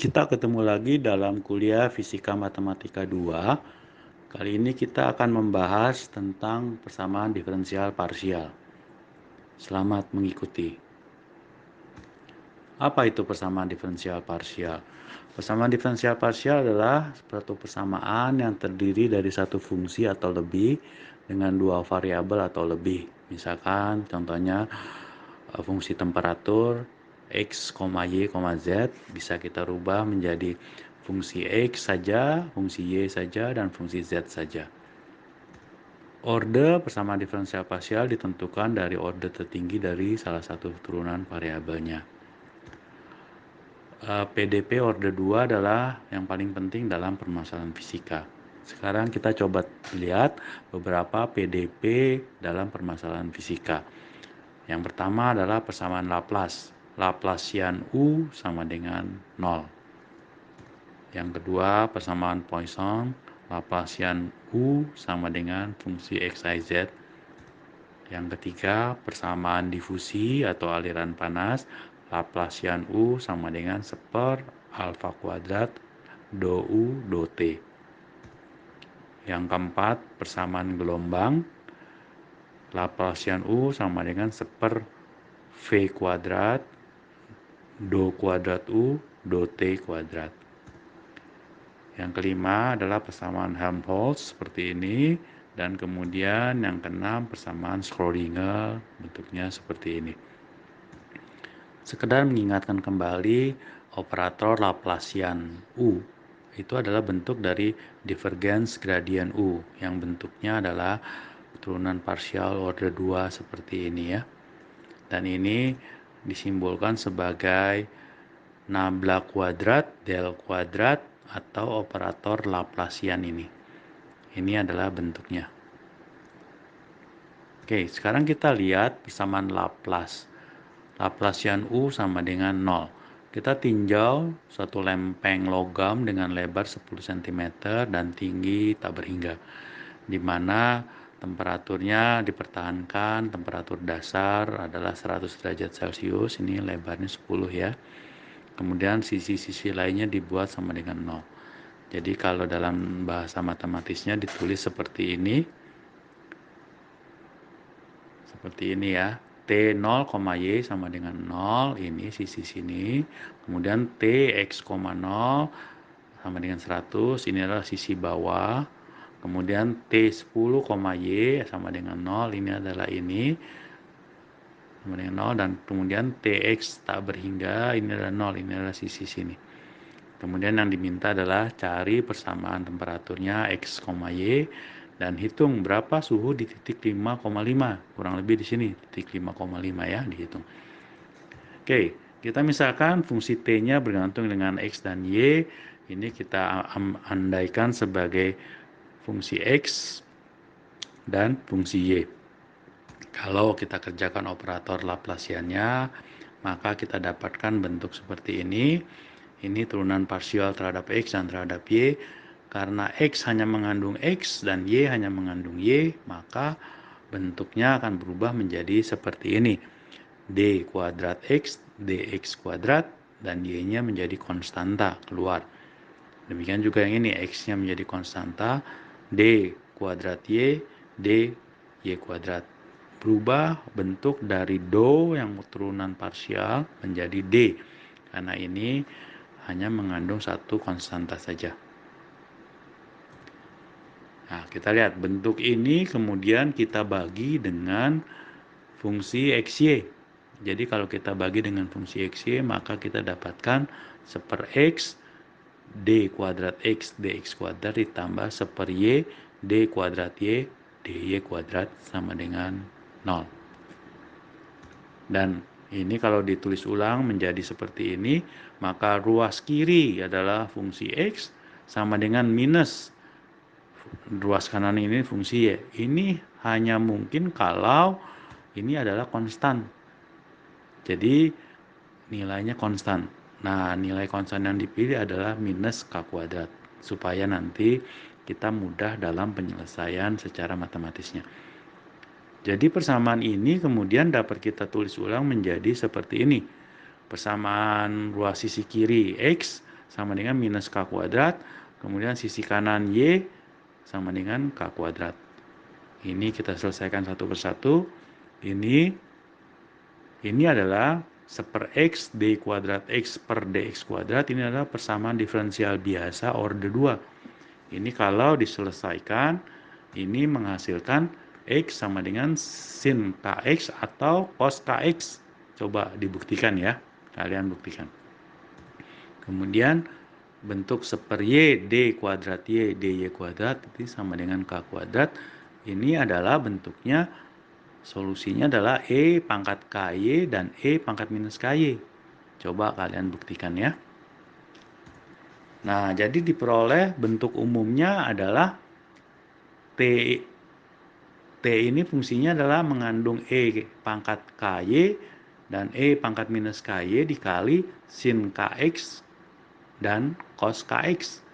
Kita ketemu lagi dalam kuliah Fisika Matematika 2. Kali ini kita akan membahas tentang persamaan diferensial parsial. Selamat mengikuti. Apa itu persamaan diferensial parsial? Persamaan diferensial parsial adalah suatu persamaan yang terdiri dari satu fungsi atau lebih dengan dua variabel atau lebih. Misalkan contohnya fungsi temperatur X, Y, Z bisa kita rubah menjadi fungsi X saja, fungsi Y saja, dan fungsi Z saja. Orde persamaan diferensial parsial ditentukan dari orde tertinggi dari salah satu turunan variabelnya. PDP orde 2 adalah yang paling penting dalam permasalahan fisika. Sekarang kita coba lihat beberapa PDP dalam permasalahan fisika. Yang pertama adalah persamaan Laplace. Laplacian U sama dengan 0. Yang kedua, persamaan Poisson. Laplacian U sama dengan fungsi XYZ. Yang ketiga, persamaan difusi atau aliran panas. Laplacian U sama dengan 1/, alfa kuadrat, do U, do T. Yang keempat, persamaan gelombang. Laplacian U sama dengan 1/, V kuadrat, do kuadrat U, do T kuadrat. Yang kelima adalah persamaan Helmholtz seperti ini. Dan kemudian yang keenam persamaan Schrödinger, bentuknya seperti ini. Sekedar mengingatkan kembali, operator Laplacian U itu adalah bentuk dari divergens gradien U yang bentuknya adalah turunan parsial order 2 seperti ini ya. Dan ini disimbolkan sebagai nabla kuadrat, del kuadrat, atau operator Laplacian ini. Ini adalah bentuknya. Oke, sekarang kita lihat persamaan Laplace. Laplacian U sama dengan 0. Kita tinjau suatu lempeng logam dengan lebar 10 cm dan tinggi tak berhingga, di mana temperaturnya dipertahankan, temperatur dasar adalah 100 derajat Celcius, ini lebarnya 10 ya. Kemudian sisi-sisi lainnya dibuat sama dengan 0. Jadi kalau dalam bahasa matematisnya ditulis seperti ini. Seperti ini ya. T0, Y sama dengan 0, ini sisi sini. Kemudian T X, 0 sama dengan 100, ini adalah sisi bawah. Kemudian T10, Y sama dengan 0, ini adalah ini. Sama dengan 0, dan kemudian TX tak berhingga, ini adalah 0, ini adalah sisi sini. Kemudian yang diminta adalah cari persamaan temperaturnya X, Y, dan hitung berapa suhu di titik 5,5, kurang lebih di sini titik 5,5 ya, dihitung. Oke, kita misalkan fungsi T-nya bergantung dengan X dan Y, ini kita andaikan sebagai fungsi X dan fungsi Y. Kalau kita kerjakan operator Laplaciannya, maka kita dapatkan bentuk seperti ini. Ini turunan parsial terhadap X dan terhadap Y. Karena X hanya mengandung X dan Y hanya mengandung Y, maka bentuknya akan berubah menjadi seperti ini. D kuadrat X, dx kuadrat, dan Y-nya menjadi konstanta keluar. Demikian juga yang ini, X-nya menjadi konstanta, D kuadrat Y, D Y kuadrat. Berubah bentuk dari do yang turunan parsial menjadi D, karena ini hanya mengandung satu konstanta saja. Nah, kita lihat bentuk ini kemudian kita bagi dengan fungsi XY. Jadi kalau kita bagi dengan fungsi XY, maka kita dapatkan 1/X D kuadrat X dx kuadrat ditambah 1/Y D kuadrat Y dy kuadrat sama dengan 0. Dan ini kalau ditulis ulang menjadi seperti ini, maka ruas kiri adalah fungsi X sama dengan minus ruas kanan ini fungsi Y. Ini hanya mungkin kalau ini adalah konstan. Jadi nilainya konstan. Nah, nilai konstan yang dipilih adalah minus K kuadrat. Supaya nanti kita mudah dalam penyelesaian secara matematisnya. Jadi persamaan ini kemudian dapat kita tulis ulang menjadi seperti ini. Persamaan ruas sisi kiri X sama dengan minus K kuadrat. Kemudian sisi kanan Y sama dengan K kuadrat. Ini kita selesaikan satu persatu. Ini adalah 1/X D kuadrat X per DX kuadrat. Ini adalah persamaan diferensial biasa order 2. Ini kalau diselesaikan, ini menghasilkan X sama dengan sin KX atau cos KX. Coba dibuktikan ya, kalian buktikan. Kemudian bentuk 1/Y D kuadrat Y DY kuadrat itu sama dengan K kuadrat. Ini adalah bentuknya, solusinya adalah E pangkat KY dan E pangkat minus KY. Coba kalian buktikan ya. Nah, jadi diperoleh bentuk umumnya adalah T ini fungsinya adalah mengandung E pangkat KY dan E pangkat minus KY dikali sin KX dan cos KX.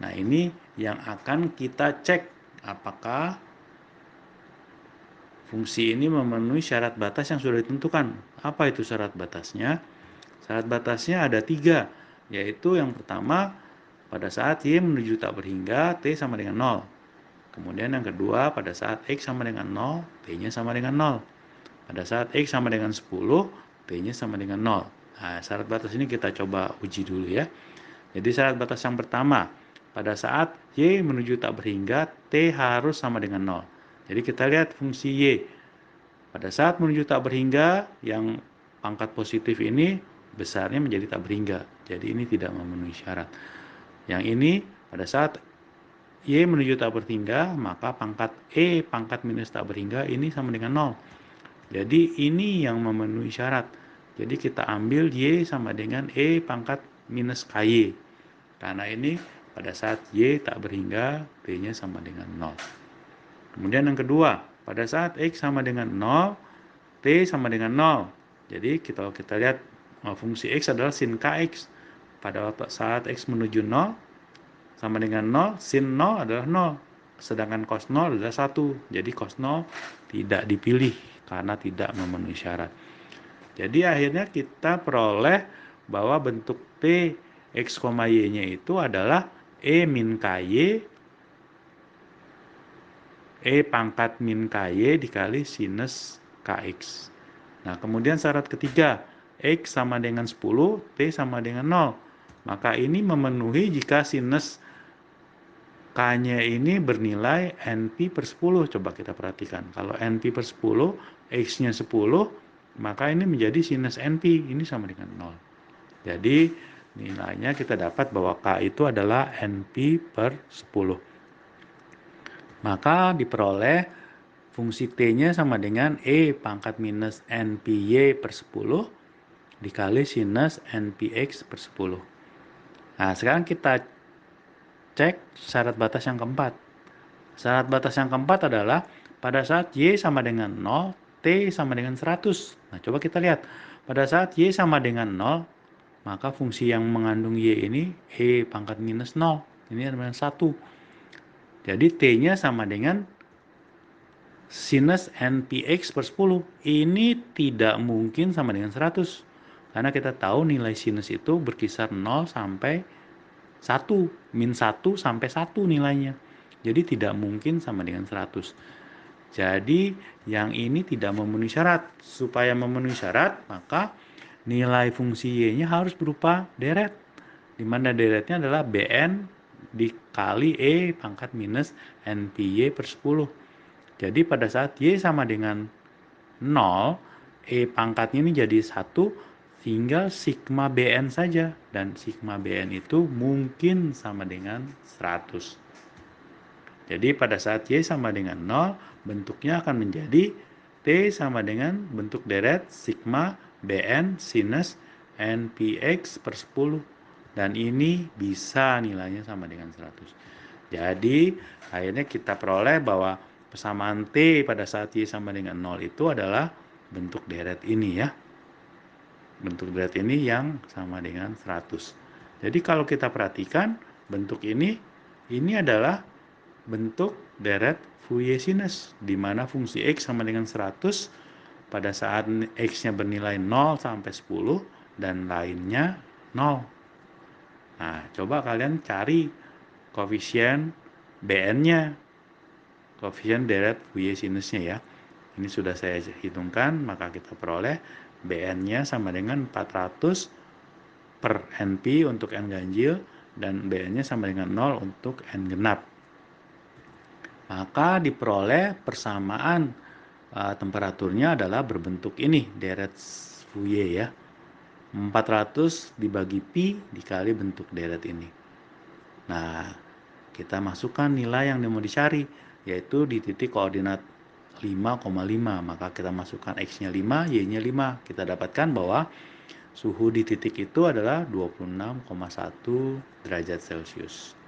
Nah, ini yang akan kita cek apakah fungsi ini memenuhi syarat batas yang sudah ditentukan. Apa itu syarat batasnya? Syarat batasnya ada 3, yaitu yang pertama, pada saat Y menuju tak berhingga, T sama dengan 0. Kemudian yang kedua, pada saat X sama dengan 0, T-nya sama dengan 0. Pada saat X sama dengan 10, T-nya sama dengan 0. Nah, syarat batas ini kita coba uji dulu ya. Jadi syarat batas yang pertama, pada saat Y menuju tak berhingga, T harus sama dengan 0. Jadi kita lihat fungsi Y. Pada saat menuju tak berhingga, yang pangkat positif ini besarnya menjadi tak berhingga. Jadi ini tidak memenuhi syarat. Yang ini, pada saat Y menuju tak berhingga, maka pangkat E pangkat minus tak berhingga ini sama dengan 0. Jadi ini yang memenuhi syarat. Jadi kita ambil Y sama dengan E pangkat minus KY. Karena ini pada saat Y tak berhingga, T-nya sama dengan 0. Kemudian yang kedua, pada saat X sama dengan 0, T sama dengan 0. Jadi kita lihat fungsi X adalah sin KX. Pada saat X menuju 0, sama dengan 0, sin 0 adalah 0. Sedangkan cos 0 adalah 1. Jadi cos 0 tidak dipilih karena tidak memenuhi syarat. Jadi akhirnya kita peroleh bahwa bentuk T X, Y-nya itu adalah E min KY, E pangkat min KY dikali sinus KX. Nah, kemudian syarat ketiga, X sama dengan 10, T sama dengan 0. Maka ini memenuhi jika sinus K-nya ini bernilai NP per 10. Coba kita perhatikan. Kalau NP per 10, X-nya 10, maka ini menjadi sinus NP. Ini sama dengan 0. Jadi nilainya kita dapat bahwa K itu adalah NP per 10. Maka diperoleh fungsi T-nya sama dengan E pangkat minus NPY per 10 dikali sinus NPX per 10. Nah, sekarang kita cek syarat batas yang keempat. Syarat batas yang keempat adalah pada saat Y sama dengan 0, T sama dengan 100. Nah, coba kita lihat. Pada saat Y sama dengan 0, maka fungsi yang mengandung Y ini E pangkat minus 0. Ini adalah 1. Jadi T-nya sama dengan sinus NPX per 10. Ini tidak mungkin sama dengan 100. Karena kita tahu nilai sinus itu berkisar 0 sampai 1, min 1 sampai 1 nilainya. Jadi tidak mungkin sama dengan 100. Jadi yang ini tidak memenuhi syarat. Supaya memenuhi syarat, maka nilai fungsi Y-nya harus berupa deret. Di mana deretnya adalah Bn dikali E pangkat minus NPY per 10. Jadi pada saat Y sama dengan 0, E pangkatnya ini jadi 1, tinggal sigma Bn saja. Dan sigma Bn itu mungkin sama dengan 100. Jadi pada saat Y sama dengan 0, bentuknya akan menjadi T sama dengan bentuk deret sigma Bn sinus NPX per 10. Dan ini bisa nilainya sama dengan 100. Jadi akhirnya kita peroleh bahwa persamaan T pada saat Y sama dengan 0 itu adalah bentuk deret ini ya. Bentuk deret ini yang sama dengan 100. Jadi kalau kita perhatikan bentuk ini adalah bentuk deret Fourier sinus, di mana fungsi X sama dengan 100 pada saat X-nya bernilai 0 sampai 10 dan lainnya 0. Nah, coba kalian cari koefisien BN-nya, koefisien deret Fourier sinusnya ya. Ini sudah saya hitungkan, maka kita peroleh BN-nya sama dengan 400 per NP untuk N ganjil, dan BN-nya sama dengan 0 untuk N genap. Maka diperoleh persamaan temperaturnya adalah berbentuk ini, deret Fourier ya. 400 dibagi pi dikali bentuk deret ini. Nah, kita masukkan nilai yang mau dicari, yaitu di titik koordinat 5,5. Maka kita masukkan X-nya 5, Y-nya 5. Kita dapatkan bahwa suhu di titik itu adalah 26,1 derajat Celcius.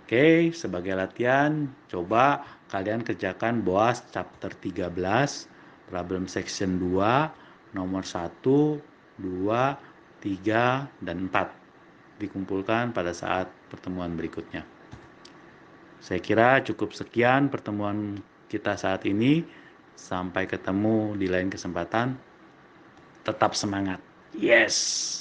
Oke, sebagai latihan, coba kalian kerjakan BOAS chapter 13, problem section 2, nomor 1, 2, 3, dan 4. Dikumpulkan pada saat pertemuan berikutnya. Saya kira cukup sekian pertemuan kita saat ini. Sampai ketemu di lain kesempatan. Tetap semangat. Yes!